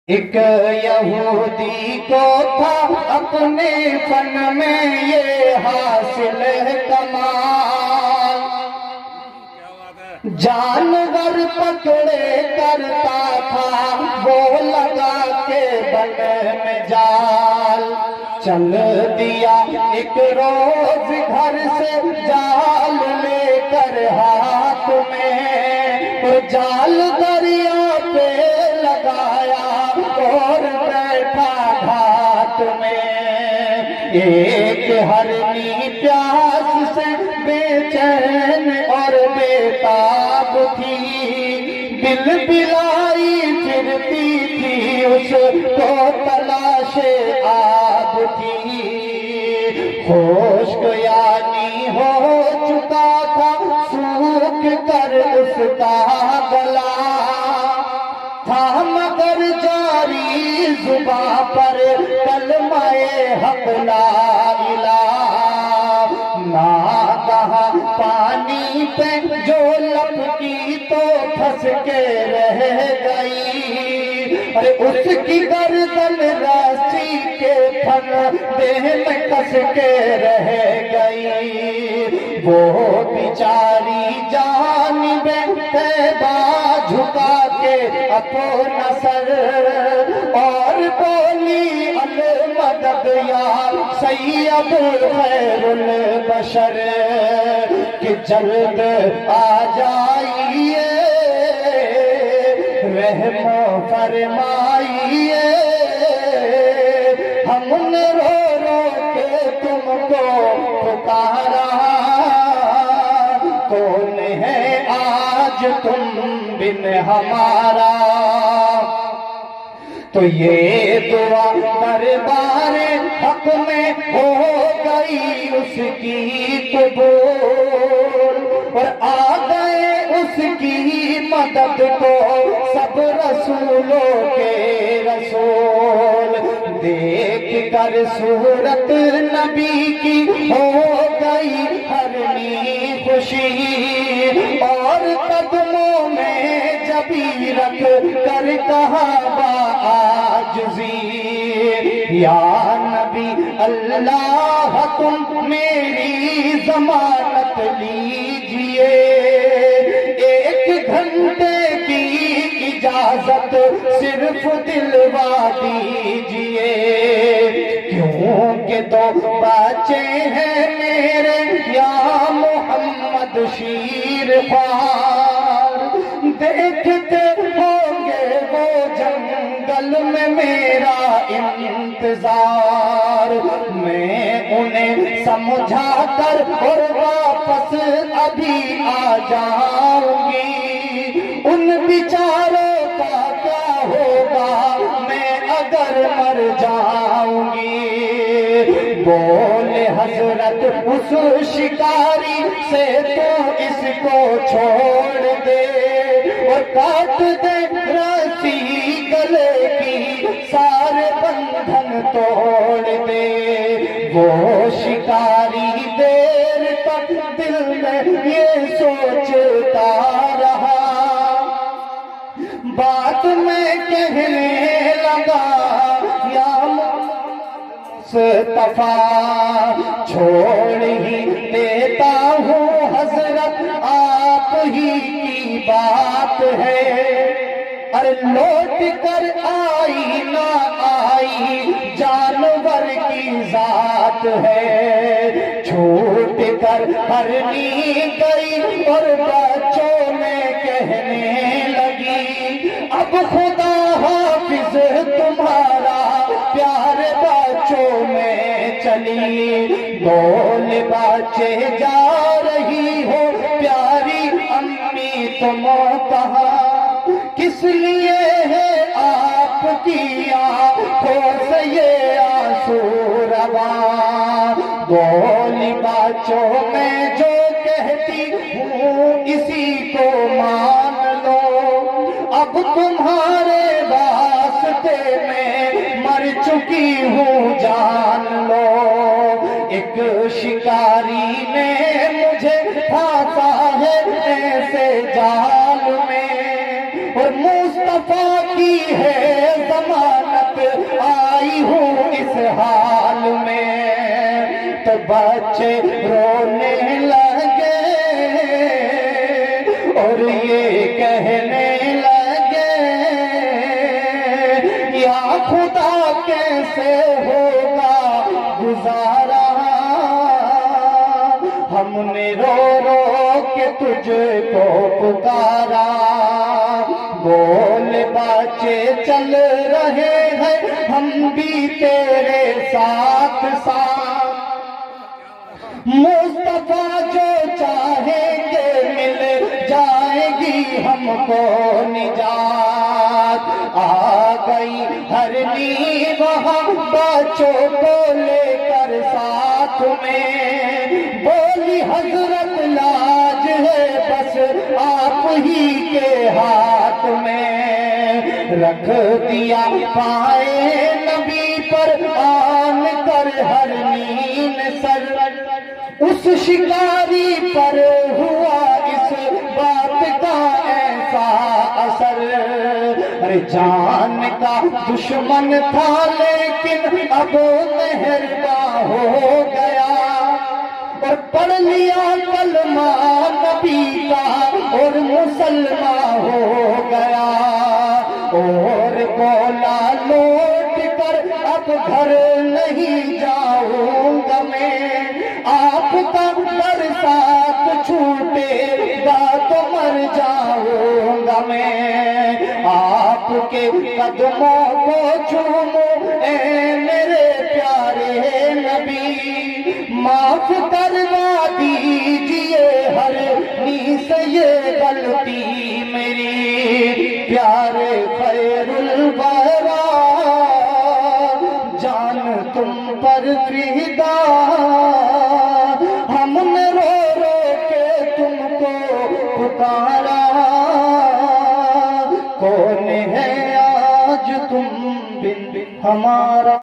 ایک یہودی کو تھا اپنے فن میں یہ حاصل کمال، جانور پکڑے کرتا تھا وہ لگا کے بن میں جال، چل دیا ایک روز گھر سے جال لے کر ہاتھ میں، وہ جال دریا پہ لگایا اور بیٹھا گھاٹ میں، ایک ہرنی پیاس سے بے چین اور بے تاب تھی، بل بلائی پھرتی تھی اس کو تلاش آب تھی، خشک یعنی ہو چکا تھا سوکھ کر اس کا گلا، تھا مگر جاری زباں پر کلمہ حق لا الہ، ناگہاں پانی پہ جو لپکی تو پھنس کے رہ گئی، ارے اس کی گردن رسی کے پھندے میں کس کے رہ گئی، وہ بیچاری جانب طیبہ جھکا کے اپنا سر اور بولی المدد یا سید خیر البشر، کہ جلد آ جائیے رحم فرمائیے، ہم نے رو رو کے تم کو پکارا، کون ہے آج تم بن ہمارا، تو یہ دعا دربار حق میں ہو گئی اس کی قبول، اور آ گئے اس کی مدد کو سب رسولوں کے رسول، دیکھ کر صورت نبی کی ہو گئی ہرنی خوشی، اور قدموں میں جبی رکھ کر کہا عاجزی، یا نبی اللہ تم میری ضمانت لیجئے، ایک گھنٹے کی اجازت صرف دلوا دیجئے، کیونکہ دو بچے ہیں میرے یا محمد شیر خوار، دیکھتے ہوں گے وہ جنگل میں میرا انتظار، میں انہیں سمجھا کر اور واپس ابھی آ جاؤں گی، ان بیچاروں کا کیا ہوگا میں اگر مر جاؤں گی، بولے حضرت اس شکاری سے تو اس کو چھوڑ دے اور کاٹ دے رسی گلے کی، سارے بندھن توڑ دے، وہ شکاری دیر تک دل میں یہ سوچتا رہا، بات میں کہنے لگا یا مصطفیٰ چھوڑ ہی دیتا ہوں حضرت آپ ہی کی بات ہے، ارے لوٹ کر آئی نہ آئی جانور کی ذات ہے، چھوٹ کر ہرنی گئی اور بچوں میں کہنے لگی، اب خدا حافظ تمہارا پیار بچوں میں چلی، بول بچے جا رہی ہو پیاری امی تم کہاں، کس لیے ہے آپ کی آنکھوں سے یہ آنسو رواں، بولی بچوں میں جو کہتی ہوں اسی کو مان لو، اب تمہارے واسطے میں مر چکی ہوں جان لو، ایک شکاری نے مجھے پھانسا ہے ایسے جال میں، اور مصطفیٰ کی ہے زمان بچے رونے لگے اور یہ کہنے لگے یا خدا کیسے ہوگا گزارا، ہم نے رو رو کے تجھ کو پکارا، بول بچے چل رہے ہیں ہم بھی تیرے ساتھ ساتھ، مصطفیٰ جو چاہیں گے مل جائے گی ہم کو نجات، آ گئی ہر نیب وہاں بچوں کو لے کر ساتھ میں، بولی حضرت لاج ہے بس آپ ہی کے ہاتھ میں، رکھ دیا پائے نبی پر آن کر ہر نین سر، اس شکاری پر ہوا اس بات کا ایسا اثر، ارے جان کا دشمن تھا لیکن اب مہرباں ہو گیا، اور پڑھ لیا کلمہ نبی کا اور مسلمان ہو گیا، اور بولا لوٹ کر اب گھر نہیں جاؤں گا میں، آپ کا برسات چھوٹے گا تو مر جاؤں گا میں، آپ کے قدموں کو چوموں اے میرے پیارے نبی، معاف کروا دیجئے ہر نیس یہ غلطی میری، پیارے خیر الورا جان تم پر فدا، ہم نے رو رو کے تم کو پکارا، کون ہے آج تم بن ہمارا۔